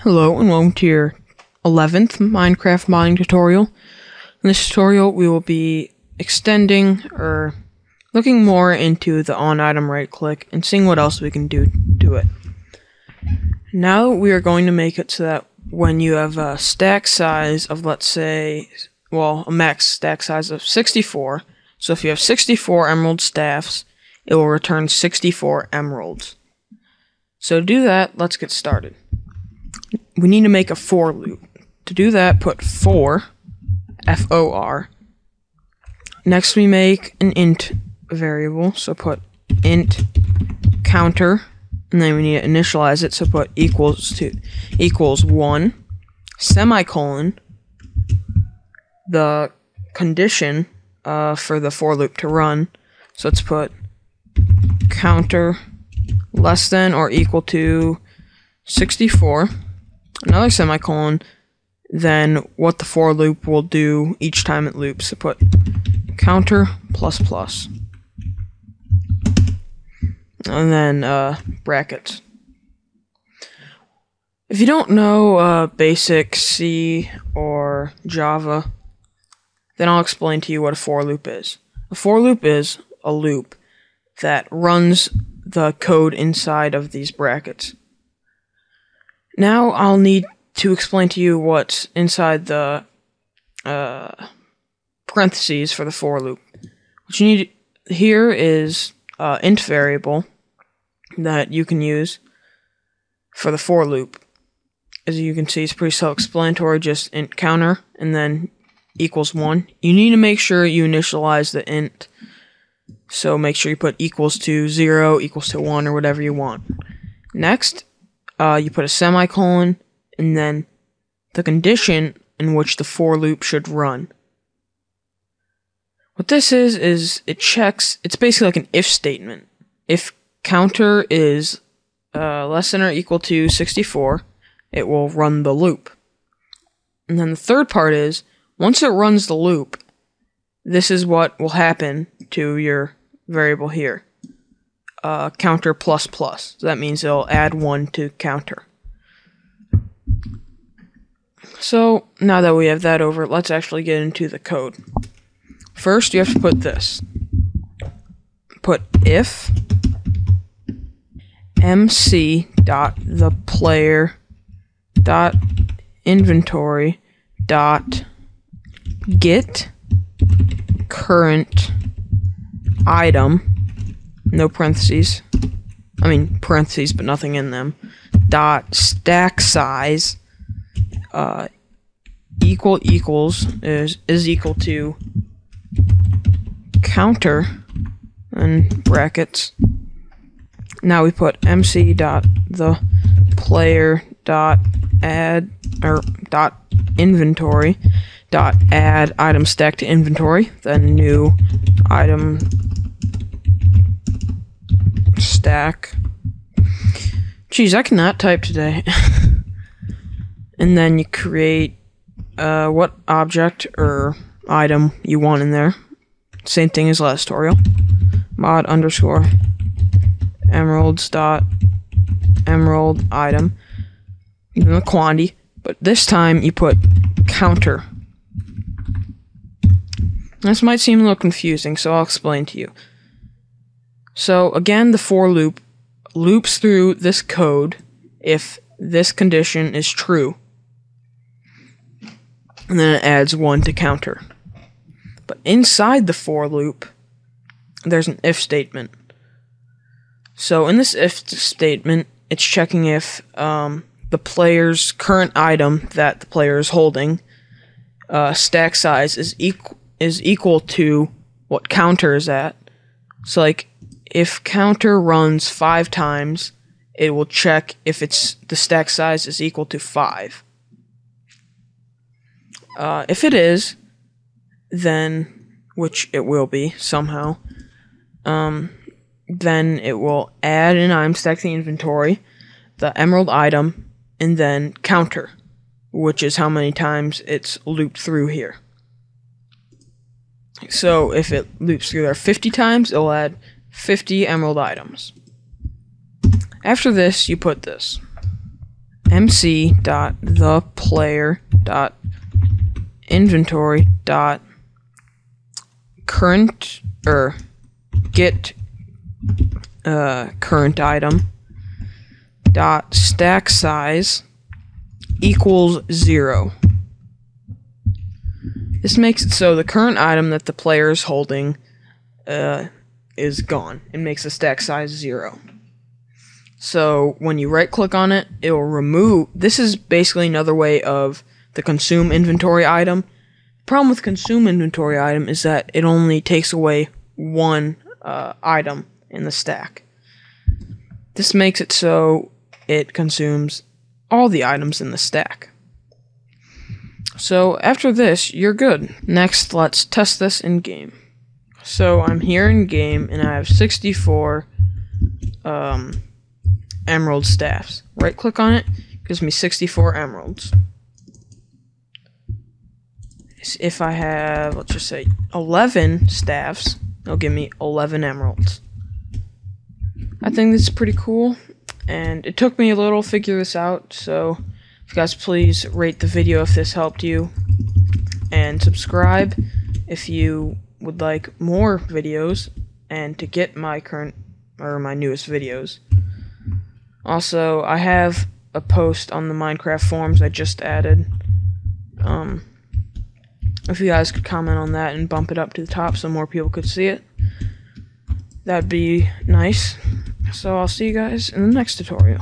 Hello and welcome to your 11th Minecraft modding tutorial. In this tutorial we will be extending or looking more into the on item right click and seeing what else we can do to it. Now we are going to make it so that when you have a stack size of, let's say, well, a max stack size of 64, so if you have 64 emerald staffs, it will return 64 emeralds. So to do that, let's get started. We need to make a for loop. To do that, put for, F-O-R. Next we make an int variable, so put int counter, and then we need to initialize it, so put equals 1, semicolon, the condition for the for loop to run, so let's put counter less than or equal to 64, another semicolon, then what the for loop will do each time it loops. So put counter plus plus, and then brackets. If you don't know basic C or Java, then I'll explain to you what a for loop is. A for loop is a loop that runs the code inside of these brackets. Now I'll need to explain to you what's inside the parentheses for the for loop. What you need here is int variable that you can use for the for loop. As you can see, it's pretty self-explanatory, just int counter and then equals 1. You need to make sure you initialize the int, so make sure you put equals to 0, equals to 1, or whatever you want. Next, you put a semicolon, and then the condition in which the for loop should run. What this is it checks, it's basically like an if statement. If counter is less than or equal to 64, it will run the loop. And then the third part is, once it runs the loop, this is what will happen to your variable here. Counter plus plus. So that means it'll add 1 to counter. So now that we have that over, let's actually get into the code. First, you have to put this. Put if mc.theplayer.inventory.get current item, no parentheses, I mean parentheses but nothing in them, dot stack size is equal to counter and brackets. Now we put mc.theplayer.add or .inventory.add item stack to inventory, then new item stack. Jeez, I cannot type today. And then you create what object or item you want in there. Same thing as last tutorial. Mod underscore emeralds dot emerald item. Even the quantity, but this time you put counter. This might seem a little confusing, so I'll explain to you. So again, the for loop loops through this code if this condition is true, and then it adds 1 to counter. But inside the for loop, there's an if statement. So in this if statement, it's checking if the player's current item that the player is holding, stack size is equal to what counter is at. So like, if counter runs 5 times, it will check if the stack size is equal to 5. If it is, then, which it will be somehow, then it will add an item stack to the inventory, the emerald item, and then counter, which is how many times it's looped through here. So if it loops through there 50 times, it'll add 50 emerald items. After this, you put this. mc.theplayer.inventory.current or get current item dot stack size equals 0. This makes it so the current item that the player is holding is gone. It makes the stack size 0. So when you right click on it, it will remove. This is basically another way of the consume inventory item. The problem with consume inventory item is that it only takes away one item in the stack. This makes it so it consumes all the items in the stack. So after this, you're good. Next, let's test this in game. So I'm here in game and I have 64 emerald staffs. Right click on it, gives me 64 emeralds. If I have, let's just say 11 staffs, it'll give me 11 emeralds. I think this is pretty cool, and it took me a little to figure this out, so if you guys please rate the video if this helped you, and subscribe if you would like more videos and to get my newest videos. Also, I have a post on the Minecraft forums I just added. If you guys could comment on that and bump it up to the top so more people could see it, that'd be nice. So I'll see you guys in the next tutorial.